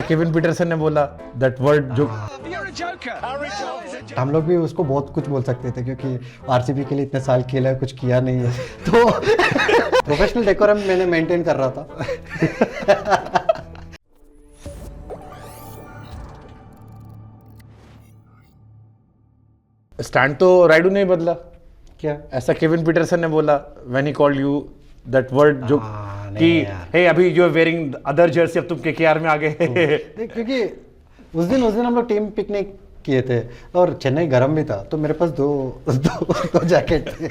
Kevin Pietersen ने बोला that word जो हम लोग भी उसको बहुत कुछ बोल सकते थे क्योंकि आरसीबी के लिए इतने साल खेला है, कुछ किया नहीं है, तो प्रोफेशनल डेकोरम मैंने मेंटेन कर रहा था। स्टैंड तो राइडू ने ही बदला, क्या ऐसा केविन पीटरसन ने बोला when he called you that word जो नहीं कि यार। हे अभी you are wearing other jersey, अब तुम केकेआर में आ गए। देख, क्योंकि उस दिन हम लोग टीम पिकनिक किए थे और चेन्नई गर्म भी था, तो मेरे पास दो जैकेट थे।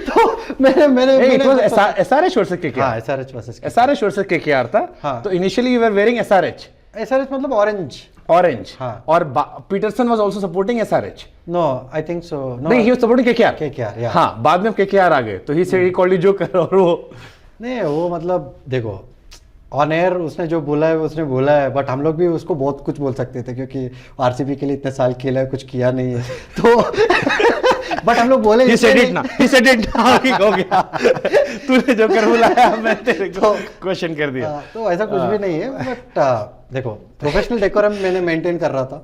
तो मैंने एसआरएच वर्सेस केकेआर, हाँ SRH versus SRH versus KKR था। हाँ। तो initially you were wearing SRH मतलब ऑरेंज। ऑरेंज, हाँ। और Peterson was also supporting SRH. No I think so, नहीं, he was supporting KKR. KKR, या हाँ, बाद में केकेआर आ गए तो he said he called you joker. और वो नहीं, वो मतलब देखो ऑन एयर उसने जो बोला है उसने बोला है, बट हम लोग भी उसको बहुत कुछ बोल सकते थे क्योंकि आरसीबी के लिए इतने साल खेला है, कुछ किया नहीं है, तो बट हम लोग बोले he said it ना, he said it ना, ठीक हो गया। तूने जो कर बुलाया मैं तेरे को क्वेश्चन कर दिया। तो ऐसा कुछ भी नहीं है, बट देखो प्रोफेशनल डेकोरम मैंने मेंटेन कर रहा था।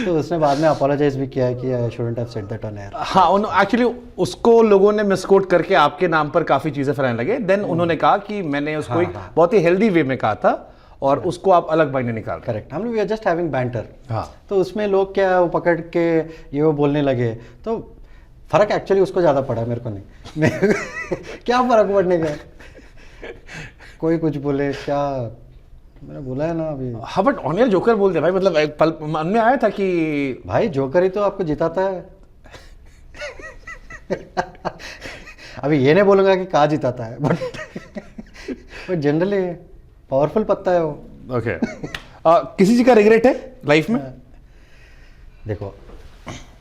तो उसने बाद में अपोलोजाइज भी किया है कि I shouldn't have said that on air. हाँ, एक्चुअली उसको लोगों ने मिसकोट करके आपके नाम पर काफी चीजें फैलाने लगे। देन उन्होंने कहा कि मैंने उसको एक बहुत ही हेल्दी वे में कहा था और उसको आप अलग मायने निकाल। करेक्ट, हम लोग we are just having banter. हाँ, तो उसमें लोग क्या वो पकड़ के ये वो बोलने लगे, तो फर्क एक्चुअली उसको ज़्यादा पड़ा, मेरे को नहीं। क्या फर्क पड़ने का, कोई कुछ बोले क्या, मैंने बोला है ना अभी। हाँ, बट ऑन एयर जोकर बोल दे भाई, मतलब एक पल मन में आया था कि भाई जोकर ही तो आपको जिताता है। अभी ये नहीं बोलूँगा कि कहाँ जिताता है, बट जनरली पावरफुल पत्ता है वो। ओके। किसी चीज का रिग्रेट है लाइफ में? देखो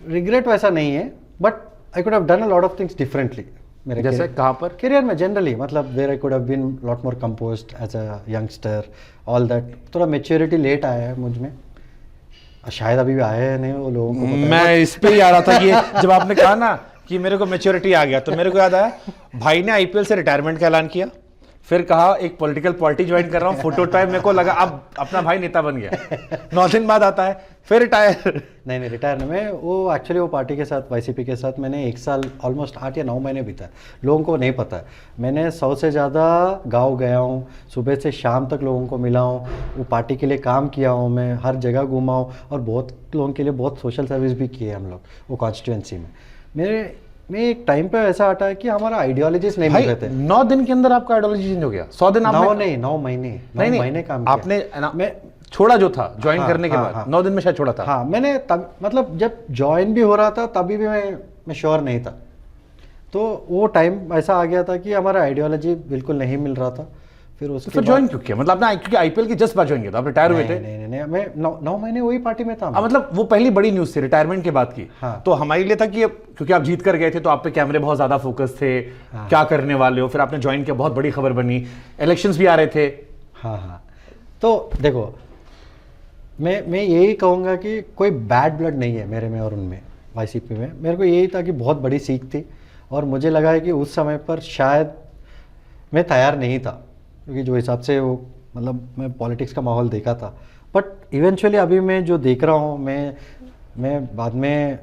रिग्रेट वैसा नहीं है, but I could have done a lot of things differently मेरे जैसे कहाँ पर? करियर में जनरली, मतलब where I could have been lot more composed as a youngster, all that. थोड़ा मेच्योरिटी लेट आया है मुझ में, शायद अभी भी आया है नहीं, वो लोगों को पता है। मैं इस पे ही आ रहा था कि जब आपने कहा ना कि मेरे को मैच्योरिटी आ गया, तो मेरे को याद आया भाई ने आईपीएल से रिटायरमेंट का ऐलान किया, फिर कहा एक पॉलिटिकल पार्टी ज्वाइन कर रहा हूँ, फोटो टाइप, मेरे को लगा अब अपना भाई नेता बन गया। 9 दिन बाद आता है फिर रिटायर। नहीं रिटायर नहीं, मैं वो एक्चुअली वो पार्टी के साथ वाईसीपी के साथ मैंने 1 साल ऑलमोस्ट 8 या 9 महीने बिता। लोगों को नहीं पता है, मैंने 100 से ज़्यादा गांव गया हूँ, सुबह से शाम तक लोगों को मिला हूँ, वो पार्टी के लिए काम किया हूँ, मैं हर जगह घूमा हूँ और बहुत लोगों के लिए बहुत सोशल सर्विस भी की है हम लोग वो कॉन्स्टिट्यूंसी में। मैं एक टाइम पे ऐसा हटा है कि हमारा आइडियोलॉजीज नहीं मिल रहे थे। 9 दिन के अंदर आपका आइडियोलॉजी चेंज हो गया? 100 दिन आपने? 9 महीने, 9 नहीं, महीने काम किया आपने मैं छोड़ा जो था ज्वाइन करने के बाद। हाँ। 9 दिन में शायद छोड़ा था। हाँ, मैंने तब मतलब जब ज्वाइन भी हो रहा था तभी भी मैं श्योर नहीं था, तो वो टाइम ऐसा आ गया था कि हमारा आइडियोलॉजी बिल्कुल नहीं मिल रहा था। फिर ज्वाइन क्यों किया? मतलब आपने क्योंकि आईपीएल की जस्ट बाद ज्वाइन किया था, आप रिटायर हुए थे? नहीं, मैं 9 महीने वही पार्टी में था। मतलब वो पहली बड़ी न्यूज थी रिटायरमेंट के बाद की। हाँ। तो हमारे लिए था कि क्योंकि आप जीत कर गए थे तो आप पे कैमरे बहुत ज्यादा फोकस थे। हाँ। क्या करने वाले हो, फिर आपने ज्वाइन किया, बहुत बड़ी खबर बनी, इलेक्शंस भी आ रहे थे। हाँ, तो देखो मैं यही कहूँगा कि कोई बैड ब्लड नहीं है मेरे में और उनमें, वाईसीपी में। मेरे को यही था कि बहुत बड़ी सीख थी और मुझे लगा है कि उस समय पर शायद मैं तैयार नहीं था, क्योंकि जो हिसाब से वो मतलब मैं पॉलिटिक्स का माहौल देखा था। बट इवेंचुअली अभी मैं जो देख रहा हूँ, मैं बाद में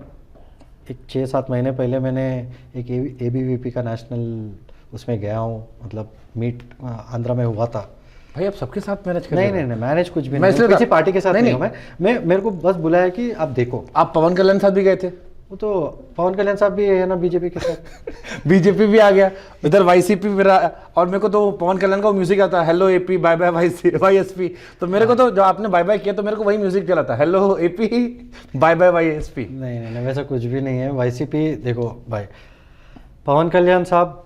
एक 6-7 महीने पहले मैंने एक ABVP का नेशनल उसमें गया हूँ, मतलब मीट आंध्रा में हुआ था। भाई आप सबके साथ मैनेज कर नहीं, मैनेज कुछ भी मैं नहीं, किसी पार्टी के साथ नहीं हूँ मैं मेरे को बस बुलाया कि आप देखो। आप पवन कल्याण साथ भी गए थे? वो तो पवन कल्याण साहब भी है ना बीजेपी के साथ। बीजेपी भी आ गया इधर, वाईसीपी भी रहा। और मेरे को तो पवन कल्याण का म्यूजिक आता है, हेलो एपी बाय बाय वाईएसपी। तो मेरे को तो जब आपने बाय बाय किया तो मेरे को वही म्यूजिक चला था, हेलो एपी बाय बाय वाईएसपी। नहीं, वैसा कुछ भी नहीं है। वाईसीपी देखो भाई, पवन कल्याण साहब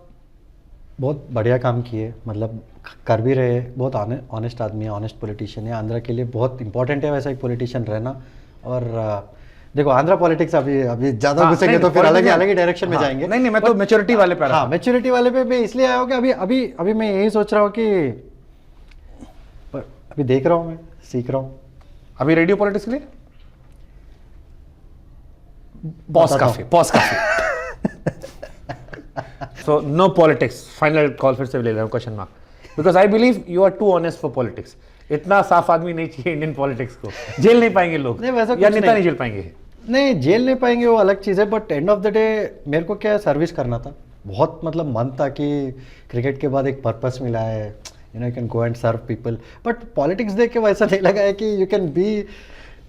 बहुत बढ़िया काम किए, मतलब कर भी रहे, बहुत ऑनेस्ट आदमी है, ऑनेस्ट पॉलिटिशियन है। आंध्रा के लिए बहुत इंपॉर्टेंट है वैसा एक पॉलिटिशियन रहना। और देखो आंध्रा पॉलिटिक्स अभी ज्यादा घुसेंगे तो फिर अलग ही डायरेक्शन में जाएंगे। नहीं, मैं तो मैच्योरिटी वाले पे हाँ, मैच्योरिटी वाले पे मैं इसलिए आया हूँ कि अभी मैं यही सोच रहा हूँ कि अभी देख रहा हूँ, मैं सीख रहा हूँ। अभी रेडियो पॉलिटिक्स के लिए पॉज काफी। So no politics, final call फिर से ले रहा हूँ, question mark. Because I believe you are too honest for politics. इतना साफ आदमी नहीं चाहिए इंडियन पॉलिटिक्स को, जेल नहीं पाएंगे लोग, नहीं, वैसा या कुछ नेता नहीं। नहीं जेल पाएंगे। नहीं, जेल नहीं पाएंगे वो अलग चीज़ है, but end of the day मेरे को क्या सर्विस करना था, बहुत मतलब मन था कि क्रिकेट के बाद एक पर्पस मिला है, you can go and serve people. But politics देख के वैसा नहीं लगा है कि you can be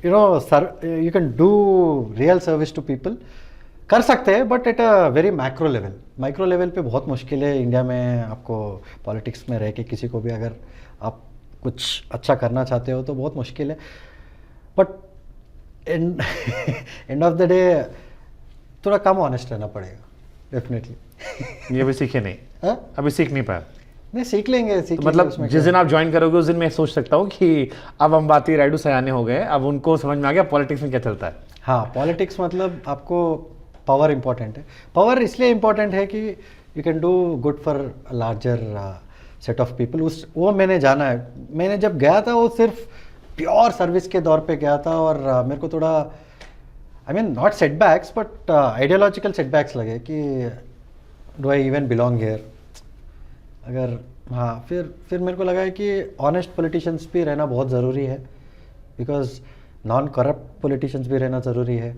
you can do real service to people. कर सकते हैं but at a very macro level, micro level पे बहुत मुश्किल है इंडिया में आपको पॉलिटिक्स में रह के किसी को भी अगर आप कुछ अच्छा करना चाहते हो तो बहुत मुश्किल है। But end of the day थोड़ा कम ऑनेस्ट रहना पड़ेगा डेफिनेटली। ये अभी सीखे नहीं, हाँ? अभी सीख नहीं पाया। नहीं, सीख लेंगे तो मतलब जिस दिन आप ज्वाइन करोगे उस दिन मैं सोच सकता हूँ कि अब अंबाती रायडू सयाने हो गए, अब उनको समझ में आ गया पॉलिटिक्स में क्या चलता है। हाँ, पॉलिटिक्स मतलब आपको पावर इंपॉर्टेंट है। पावर इसलिए इंपॉर्टेंट है कि you can do good for larger set of people. उस वो मैंने जाना है। मैंने जब गया था वो सिर्फ प्योर सर्विस के दौर पे गया था, और मेरे को थोड़ा I mean not setbacks but ideological setbacks लगे कि do I even belong here. अगर हाँ, फिर मेरे को लगा है कि ऑनेस्ट पॉलिटिशियंस भी रहना बहुत ज़रूरी है, बिकॉज नॉन करप्ट पॉलिटिशियंस भी रहना ज़रूरी है।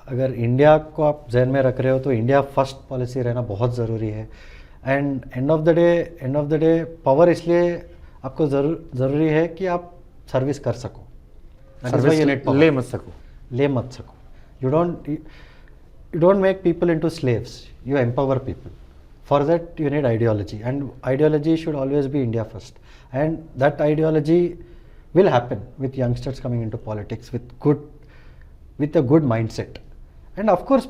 अगर इंडिया को आप जहन में रख रहे हो तो इंडिया फर्स्ट पॉलिसी रहना बहुत ज़रूरी है। And end of the day power इसलिए आपको ज़रूरी है कि आप सर्विस कर सको, सर्विस ले मत सको। You don't make people into slaves, you empower people. For that you need ideology, and ideology should always be India first, and that ideology will happen with youngsters coming into politics with a good mindset. And of course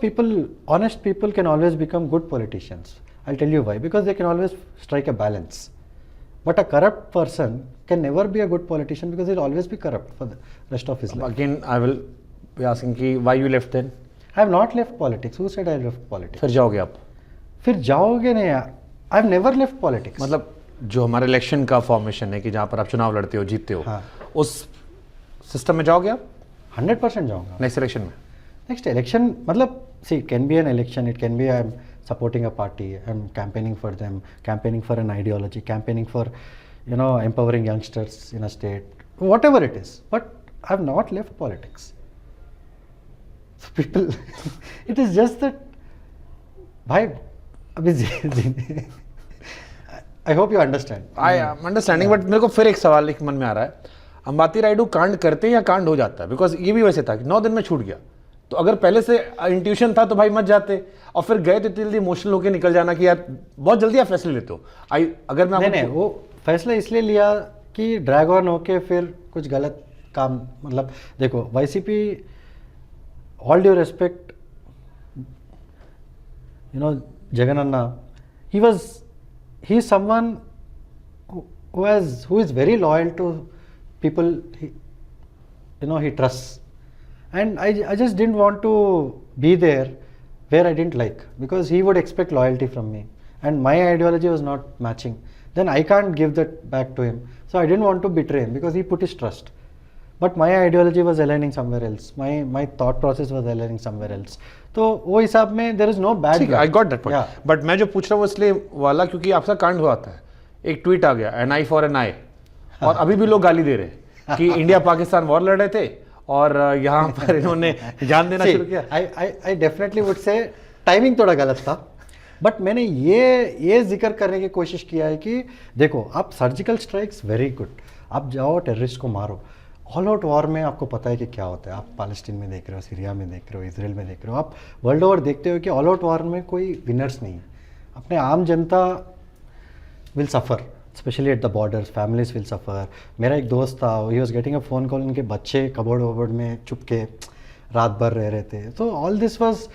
honest people can always become good politicians. I'll tell you why, because they can always strike a balance. But a corrupt person can never be a good politician, because he'll always be corrupt for the rest of his life. Again I will be asking कि why you left then? I have not left politics. Who said I left politics? फिर जाओगे आप? फिर जाओगे नहीं यार। I have never left politics. मतलब जो हमारे इलेक्शन का फॉर्मेशन है कि जहाँ पर आप चुनाव लड़ते हो, जीतते हो, हाँ। उस सिस्टम में जाओगे आप? 100% जाऊंगा। नेक्स्ट इलेक्शन में? नेक्स्ट इलेक्शन मतलब see, it can be an election, it can be I'm supporting a party, I'm campaigning for them, campaigning for an ideology, campaigning for empowering youngsters in a state, whatever it is. But I have not left politics. So people it is just that भाई अभी I hope you understand. I am understanding, but मेरे को फिर एक सवाल एक मन में आ रहा है, अंबाती रायडू कांड करते हैं या कांड हो जाता है? बिकॉज ये भी वैसे था कि 9 दिन में छूट गया, तो अगर पहले से इंट्यूशन था तो भाई मत जाते, और फिर गए तो इतनी जल्दी इमोशनल होकर निकल जाना कि यार बहुत जल्दी आप फैसले लेते हो। अगर मैं नहीं, वो फैसला इसलिए लिया कि ड्रैग ऑन होके फिर कुछ गलत काम, मतलब देखो YCP, all due respect Jagan Anna, he is someone who is very loyal to people he trusts. And I just didn't want to be there where I didn't like, because he would expect loyalty from me and my ideology was not matching. Then I can't give that back to him. So I didn't want to betray him because he put his trust. But my ideology was aligning somewhere else. My thought process was aligning somewhere else. तो वो हिसाब में there is no bad. I got that point. But मैं जो पूछ रहा हूँ इसलिए वाला क्योंकि आपका कांड हुआ था, एक ट्वीट आ गया an eye for an eye, और अभी भी लोग गाली दे रहे हैं कि इंडिया पाकिस्तान वॉर लड़ रहे थे और यहाँ पर इन्होंने जान देना शुरू किया। I definitely would say timing थोड़ा गलत था, बट मैंने ये जिक्र करने की कोशिश किया है कि देखो आप सर्जिकल स्ट्राइक्स वेरी गुड, आप जाओ टेररिस्ट को मारो। ऑल आउट वॉर में आपको पता है कि क्या होता है, आप पैलेस्टीन में देख रहे हो, सीरिया में देख रहे हो, इसराइल में देख रहे हो, आप वर्ल्ड ओवर देखते हो कि ऑल आउट वॉर में कोई विनर्स नहीं है। अपने आम जनता will suffer, specially at the borders, families will suffer. मेरा एक दोस्त था, he was getting a phone call, उनके बच्चे कबोर्ड वबोर्ड में चुप के रात भर रह रहे थे। तो all this was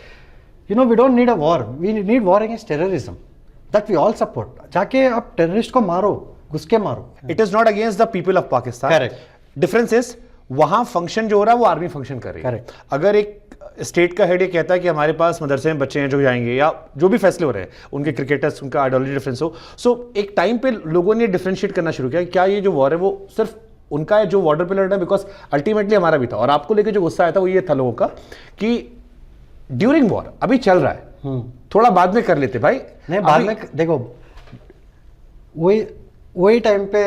we don't need a war, we need war against terrorism that we all support. जाके आप टेररिस्ट को मारो, घुस के मारो। It is not against the people of Pakistan. Correct. Difference is वहाँ फंक्शन जो हो रहा है वो आर्मी फंक्शन कर रही है। Correct. अगर एक स्टेट का हेड ये कहता है कि हमारे पास मदरसे में बच्चे हैं जो जाएंगे, या जो भी फैसले हो रहे हैं उनके क्रिकेटर्स, उनका आइडियोलॉजी डिफरेंस हो, सो एक टाइम पे लोगों ने डिफरेंशिएट करना शुरू किया क्या ये जो वॉर है वो सिर्फ उनका है जो बॉर्डर पे लड़ रहा है, बिकॉज अल्टीमेटली हमारा भी था। और आपको लेकर जो गुस्सा आया था वो ये था लोगों का कि ड्यूरिंग वॉर अभी चल रहा है, थोड़ा बाद में कर लेते भाई। नहीं, बाद में देखो वही वही टाइम पे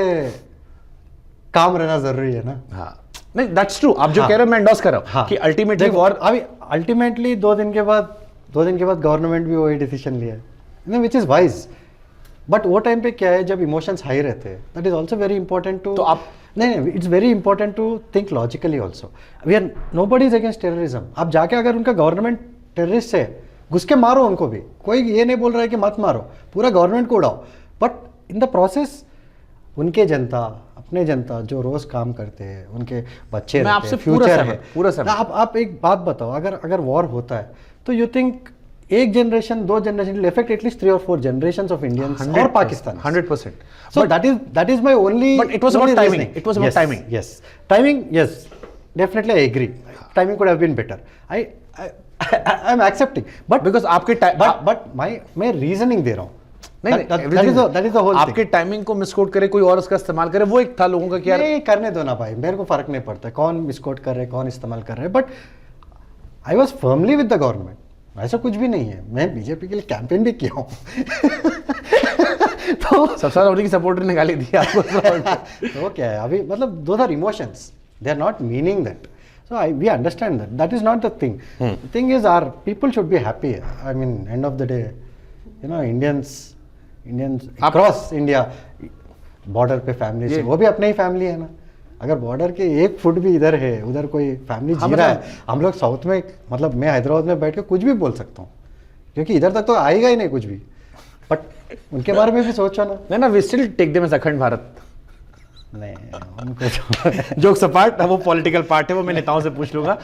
काम रहना जरूरी है ना। हाँ नहीं दैट्स ट्रू, आप जो कह रहे हो मैं एंडोर्स कर रहा हूँ कि अल्टीमेटली देखो, वॉर अभी अल्टीमेटली 2 दिन के बाद गवर्नमेंट भी वही डिसीजन लिया है, विच इज वाइज। बट वो टाइम पे क्या है, जब इमोशंस हाई रहते हैं, that is also very important too, तो आप नहीं it's very important to think logically also. We are nobody is against terrorism. आप जाके अगर उनका गवर्नमेंट टेररिस्ट है, घुस के मारो उनको भी, कोई ये नहीं बोल रहा है कि मत मारो, पूरा गवर्नमेंट को उड़ाओ, बट इन द प्रोसेस उनके जनता, अपने जनता जो रोज काम करते हैं, उनके बच्चे मैं रहते आपसे हैं, पूरा फ्यूचर है। सहमत, पूरा सहमत। आप एक बात बताओ, अगर वॉर होता है तो यू थिंक एक generation, 2 generation will affect at least 3 or 4 generations of Indians or Pakistan. 100%. So that is my only. But it was about only timing. reasoning. It was about Yes, timing. Yes, timing. Yes, definitely I agree. Timing could have been better. I'm accepting. But Because आपके but मैं reasoning दे रहा हूँ. नहीं that is the whole आपके thing. Timing को misquote करे कोई और उसका इस्तेमाल करे, वो एक था लोगों का कि यार नहीं करने दो ना भाई, मेरे को फर्क नहीं पड़ता कौन मिसकोट कर रहे हैं, कौन इस्तेमाल कर रहे हैं, but I was firmly with the government. ऐसा कुछ भी नहीं है, मैं बीजेपी के लिए कैंपेन भी किया हूँ। तो सबसे ज्यादा उन्हीं की सपोर्टर ने गाली दी आपको। तो क्या है अभी, मतलब those are emotions, they are not meaning that. So we understand that is not the thing. The thing is our people should be happy. I mean, end of the day, Indians across India, border पे family से, वो भी अपने ही family है ना। अगर border के 1 foot भी इधर है, उधर कोई फैमिली जी रहा है, हम लोग साउथ में, मतलब मैं हैदराबाद में बैठ के कुछ भी बोल सकता हूँ, क्योंकि इधर तक तो आएगा ही नहीं कुछ भी, बट उनके बारे में भी सोचो ना। नहीं ना, we still take them as Akhand Bharat. नहीं उनको जोक्स अपार्ट, वो पॉलिटिकल पार्ट है, वो मैं नेताओं से पूछ लूंगा।